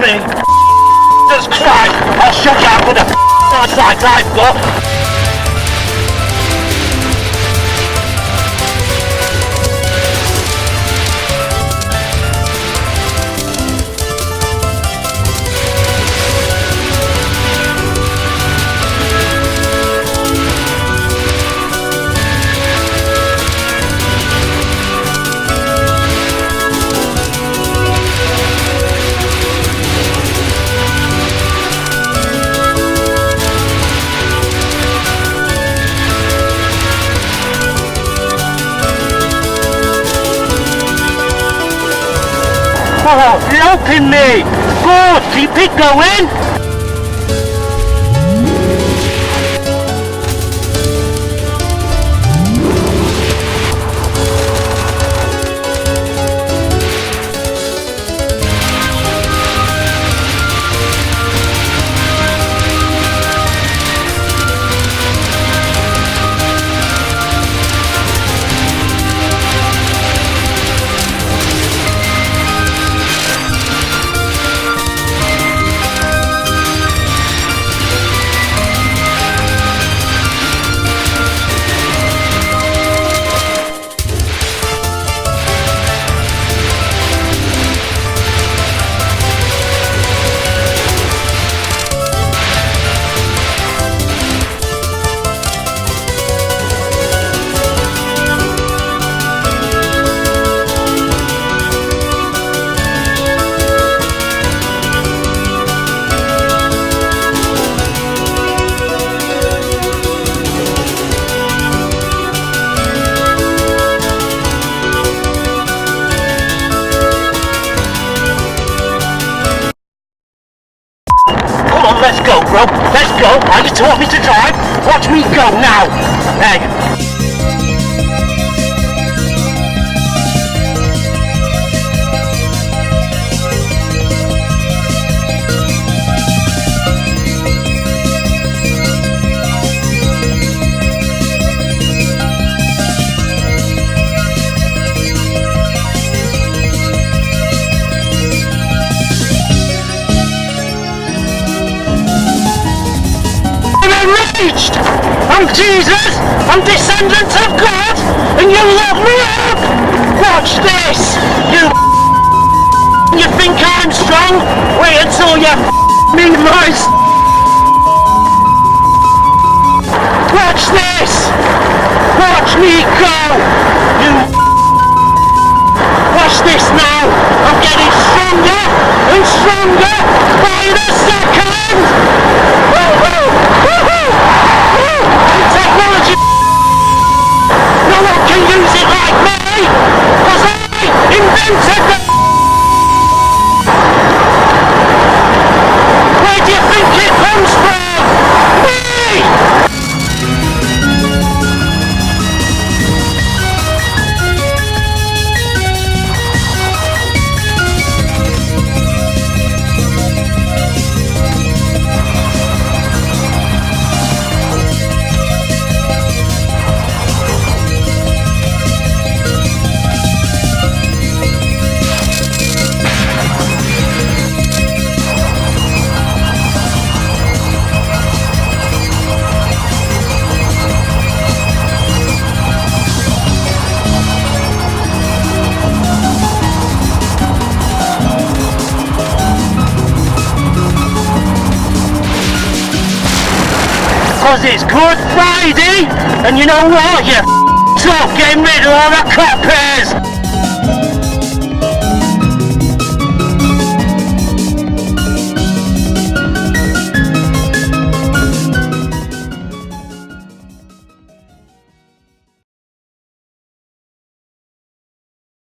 me. Jesus Christ, I'll shut you up with a eyesight I've got. Oh, helping me! Good, keep it going! Let's go, bro. Let's go. You taught me to drive. Watch me go now. Hey. I'm Jesus, I'm descendant of God, and you love me up! Watch this! You think I'm strong? Wait until you me nice! Watch this! Watch me go! Watch this now! I'm getting stronger and stronger by the second! Woohoo! Woohoo! Technology! No one can use it like me! Because I invented the... Where do you think it comes from? Me! Because it's Good Friday, and you know what? You're getting rid of all the coppers!